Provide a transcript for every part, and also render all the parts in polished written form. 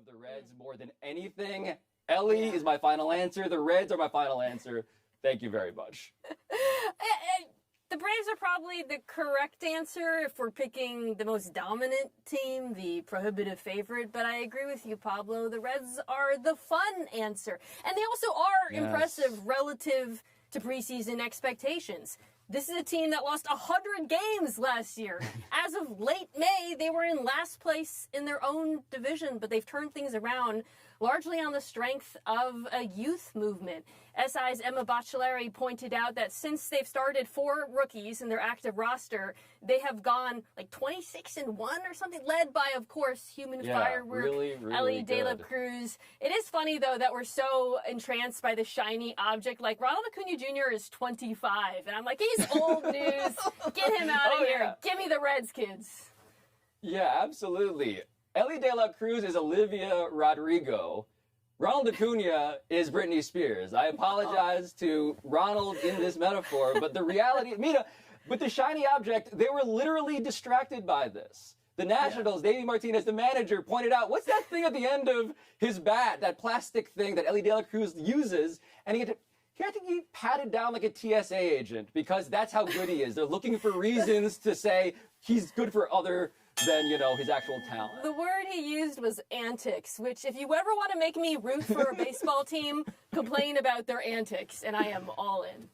of the Reds more than anything. Ellie is my final answer. The Reds are my final answer. Thank you very much. The Braves are probably the correct answer if we're picking the most dominant team, the prohibitive favorite. But I agree with you, Pablo. The Reds are the fun answer. And they also are impressive relative to preseason expectations. This is a team that lost 100 games last year. As of late May, they were in last place in their own division, but they've turned things around largely on the strength of a youth movement. SI's Emma Baccelleri pointed out that since they've started 4 rookies in their active roster, they have gone like 26-1 or something, led by, of course, human firework, really Ellie De La Cruz. It is funny, though, that we're so entranced by the shiny object. Like, Ronald Acuna Jr. is 25, and I'm like, he's old news. Get him out of here. Yeah. Give me the Reds, kids. Yeah, absolutely. Ellie De La Cruz is Olivia Rodrigo. Ronald Acuna is Britney Spears. I apologize to Ronald in this metaphor, but the reality, Mina, with the shiny object, they were literally distracted by this. The Nationals, Davey Martinez, the manager, pointed out, what's that thing at the end of his bat, that plastic thing that Ellie De La Cruz uses? And I think he patted down like a TSA agent because that's how good he is. They're looking for reasons to say he's good for other than, you know, his actual talent. The word he used was antics, which if you ever want to make me root for a baseball team, complain about their antics, and I am all in.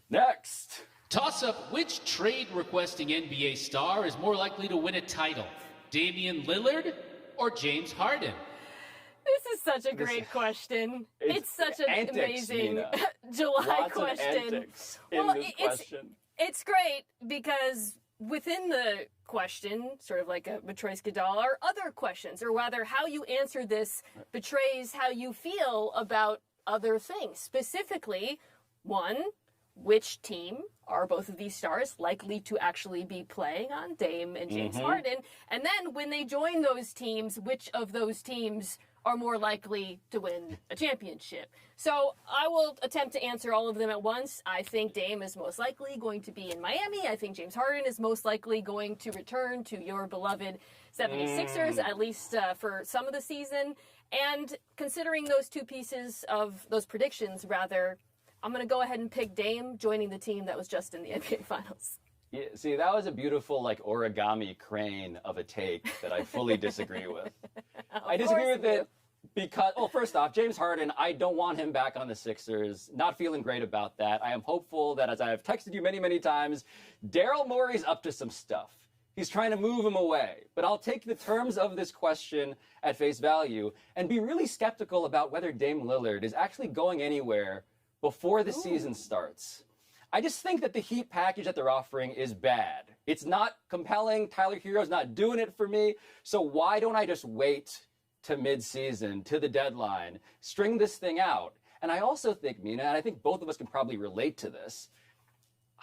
Next. Toss up, which trade requesting NBA star is more likely to win a title? Damian Lillard or James Harden? This is such a great question. It's such an amazing July question. It's great because within the question, sort of like a Matryoshka doll, are other questions, or rather how you answer this betrays how you feel about other things. Specifically, one, which team are both of these stars likely to actually be playing on, Dame and James Harden? And then when they join those teams, which of those teams are more likely to win a championship? So I will attempt to answer all of them at once. I think Dame is most likely going to be in Miami. I think James Harden is most likely going to return to your beloved 76ers, at least for some of the season. And considering those two pieces of those predictions, rather, I'm going to go ahead and pick Dame joining the team that was just in the NBA Finals. Yeah, see, that was a beautiful, like, origami crane of a take that I fully disagree with. I disagree with it because, well, first off, James Harden, I don't want him back on the Sixers. Not feeling great about that. I am hopeful that, as I have texted you many, many times, Daryl Morey's up to some stuff. He's trying to move him away. But I'll take the terms of this question at face value and be really skeptical about whether Dame Lillard is actually going anywhere before the season starts. I just think that the Heat package that they're offering is bad. It's not compelling. Tyler Hero's not doing it for me. So why don't I just wait to mid-season, to the deadline, string this thing out? And I also think, Mina, and I think both of us can probably relate to this,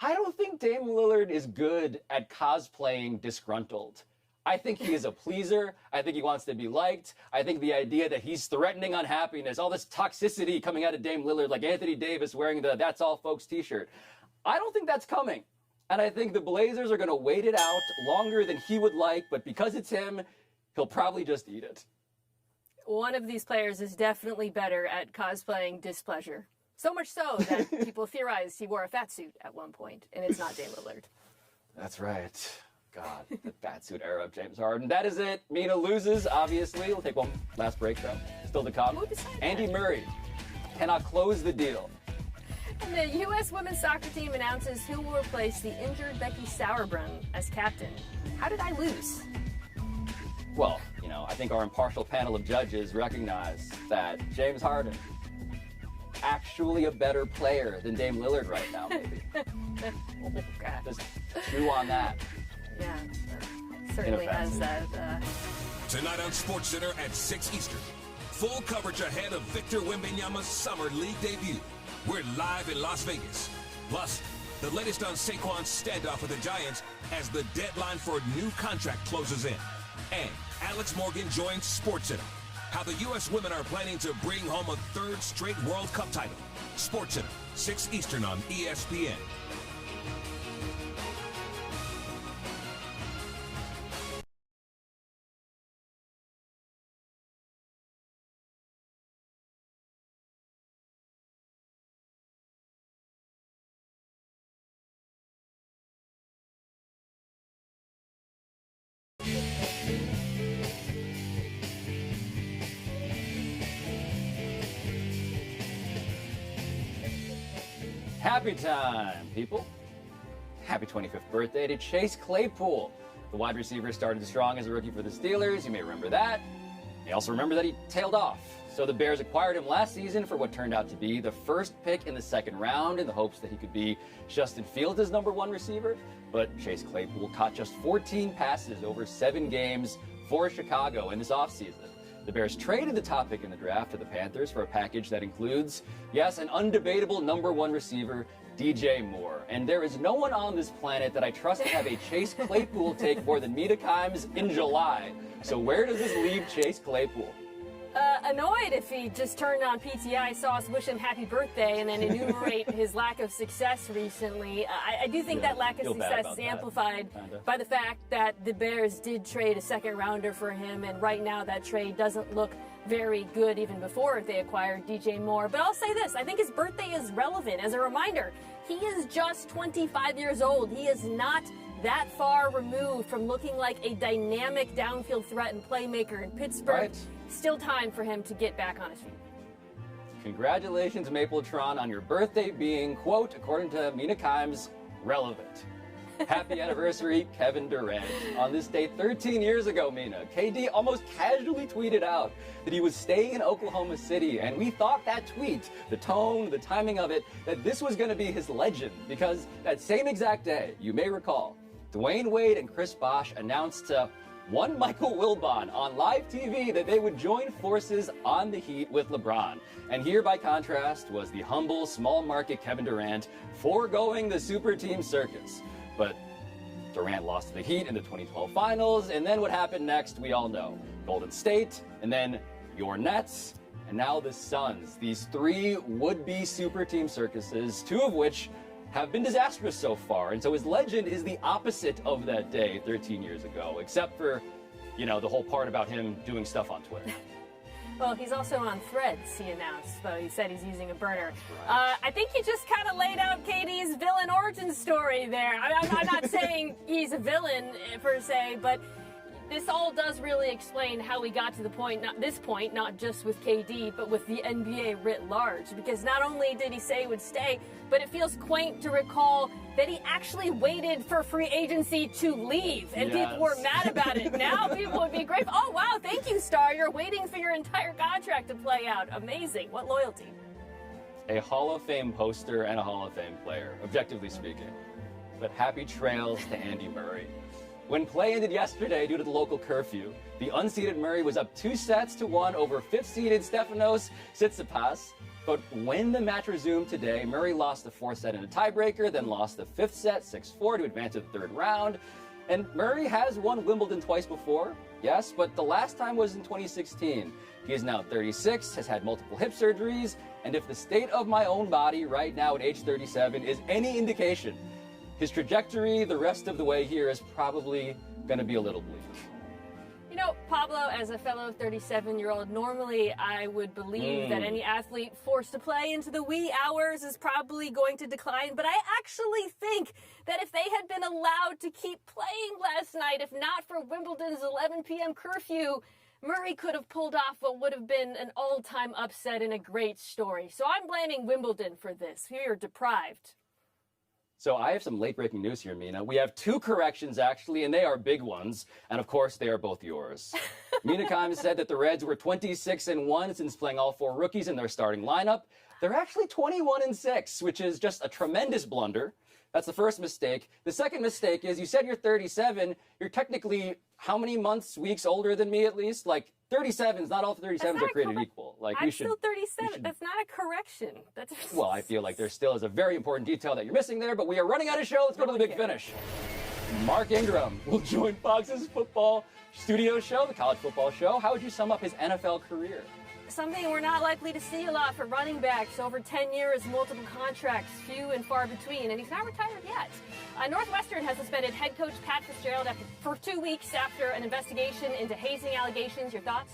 I don't think Dame Lillard is good at cosplaying disgruntled. I think he is a pleaser. I think he wants to be liked. I think the idea that he's threatening unhappiness, all this toxicity coming out of Dame Lillard, like Anthony Davis wearing the That's All Folks t-shirt, I don't think that's coming. And I think the Blazers are going to wait it out longer than he would like, but because it's him, he'll probably just eat it. One of these players is definitely better at cosplaying displeasure. So much so that people theorized he wore a fat suit at one point, and it's not Dame Lillard. That's right. God, the batsuit era of James Harden. That is it. Mina loses, obviously. We'll take one last break, though. Still to come. Andy Murray cannot close the deal. And the U.S. women's soccer team announces who will replace the injured Becky Sauerbrunn as captain. How did I lose? Well, you know, I think our impartial panel of judges recognize that James Harden actually a better player than Dame Lillard right now, maybe. Oh, God. Just chew on that. Yeah, certainly has that. Tonight on SportsCenter at 6 Eastern. Full coverage ahead of Victor Wembanyama's Summer League debut. We're live in Las Vegas. Plus, the latest on Saquon's standoff with the Giants as the deadline for a new contract closes in. And Alex Morgan joins SportsCenter. How the U.S. women are planning to bring home a 3rd straight World Cup title. SportsCenter, 6 Eastern on ESPN. Happy time, people. Happy 25th birthday to Chase Claypool. The wide receiver started strong as a rookie for the Steelers. You may remember that. You also remember that he tailed off. So the Bears acquired him last season for what turned out to be the first pick in the second round in the hopes that he could be Justin Fields' #1 receiver. But Chase Claypool caught just 14 passes over 7 games for Chicago in this offseason. The Bears traded the top pick in the draft to the Panthers for a package that includes, yes, an undebatable #1 receiver, DJ Moore. And there is no one on this planet that I trust to have a Chase Claypool take more than Mina Kimes in July. So where does this leave Chase Claypool? Annoyed if he just turned on PTI, saw us wish him happy birthday, and then enumerate his lack of success recently. I do think that lack of success is amplified by the fact that the Bears did trade a second rounder for him, and right now that trade doesn't look very good even before they acquired DJ Moore. But I'll say this, I think his birthday is relevant. As a reminder, he is just 25 years old. He is not that far removed from looking like a dynamic downfield threat and playmaker in Pittsburgh. Right. Still time for him to get back on his feet. Congratulations, Mapletron, on your birthday being, quote, according to Mina Kimes, relevant. Happy anniversary, Kevin Durant. On this date 13 years ago, Mina, KD almost casually tweeted out that he was staying in Oklahoma City, and we thought that tweet, the tone, the timing of it, that this was going to be his legend, because that same exact day, you may recall, Dwayne Wade and Chris Bosh announced to one Michael Wilbon on live TV that they would join forces on the Heat with LeBron. And here, by contrast, was the humble, small-market Kevin Durant foregoing the super team circus. But Durant lost to the Heat in the 2012 finals, and then what happened next, we all know. Golden State, and then your Nets, and now the Suns. These 3 would-be super team circuses, 2 of which have been disastrous so far. And so his legend is the opposite of that day 13 years ago, except for, you know, the whole part about him doing stuff on Twitter. Well, he's also on Threads, he announced, though he said he's using a burner. Right. I think you just kind of laid out KD's villain origin story there. I'm not saying he's a villain per se, but this all does really explain how we got to this point, not just with KD, but with the NBA writ large. Because not only did he say he would stay, but it feels quaint to recall that he actually waited for free agency to leave. And people were mad about it. Now people would be grateful. Oh, wow, thank you, Star. You're waiting for your entire contract to play out. Amazing. What loyalty. A Hall of Fame poster and a Hall of Fame player, objectively speaking. But happy trails to Andy Murray. When play ended yesterday due to the local curfew, the unseeded Murray was up 2-1 over 5th-seeded Stefanos Tsitsipas. But when the match resumed today, Murray lost the 4th set in a tiebreaker, then lost the 5th set 6-4 to advance to the 3rd round. And Murray has won Wimbledon twice before, yes, but the last time was in 2016. He is now 36, has had multiple hip surgeries, and if the state of my own body right now at age 37 is any indication, his trajectory the rest of the way here is probably going to be a little bleak. You know, Pablo, as a fellow 37-year-old, normally I would believe that any athlete forced to play into the wee hours is probably going to decline. But I actually think that if they had been allowed to keep playing last night, if not for Wimbledon's 11 p.m. curfew, Murray could have pulled off what would have been an all-time upset and a great story. So I'm blaming Wimbledon for this. We are deprived. So I have some late-breaking news here, Mina. We have 2 corrections, actually, and they are big ones. And, of course, they are both yours. Mina Kimes said that the Reds were 26-1 since playing all 4 rookies in their starting lineup. They're actually 21-6, which is just a tremendous blunder. That's the first mistake. The second mistake is you said you're 37. You're technically how many months, weeks older than me, at least? Like, 37s, not all 37s are created equal. Like, I'm still 37. That's not a correction. That's well, I feel like there still is a very important detail that you're missing there, but we are running out of show. Let's go to the big finish. Mark Ingram will join Fox's football studio show, the college football show. How would you sum up his NFL career? Something we're not likely to see a lot for running backs. Over 10 years, multiple contracts, few and far between, and he's not retired yet. Northwestern has suspended head coach Pat Fitzgerald for 2 weeks after an investigation into hazing allegations. Your thoughts?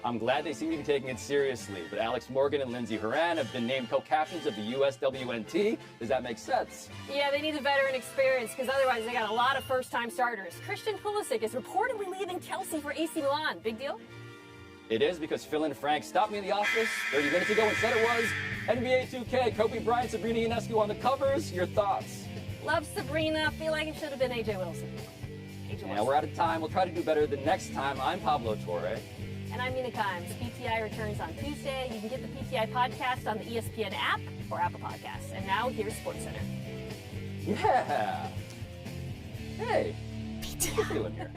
I'm glad they seem to be taking it seriously, but Alex Morgan and Lindsey Horan have been named co-captains of the USWNT. Does that make sense? Yeah, they need the veteran experience, because otherwise they got a lot of first-time starters. Christian Pulisic is reportedly leaving Chelsea for AC Milan. Big deal? It is because Phil and Frank stopped me in the office 30 minutes ago and said it was NBA 2K, Kobe Bryant, Sabrina Ionescu on the covers. Your thoughts? Love Sabrina. Feel like it should have been AJ Wilson. Yeah, we're out of time. We'll try to do better the next time. I'm Pablo Torre. And I'm Mina Kimes. PTI returns on Tuesday. You can get the PTI podcast on the ESPN app or Apple Podcasts. And now here's SportsCenter. Yeah. Hey. PTI. What are you feeling here?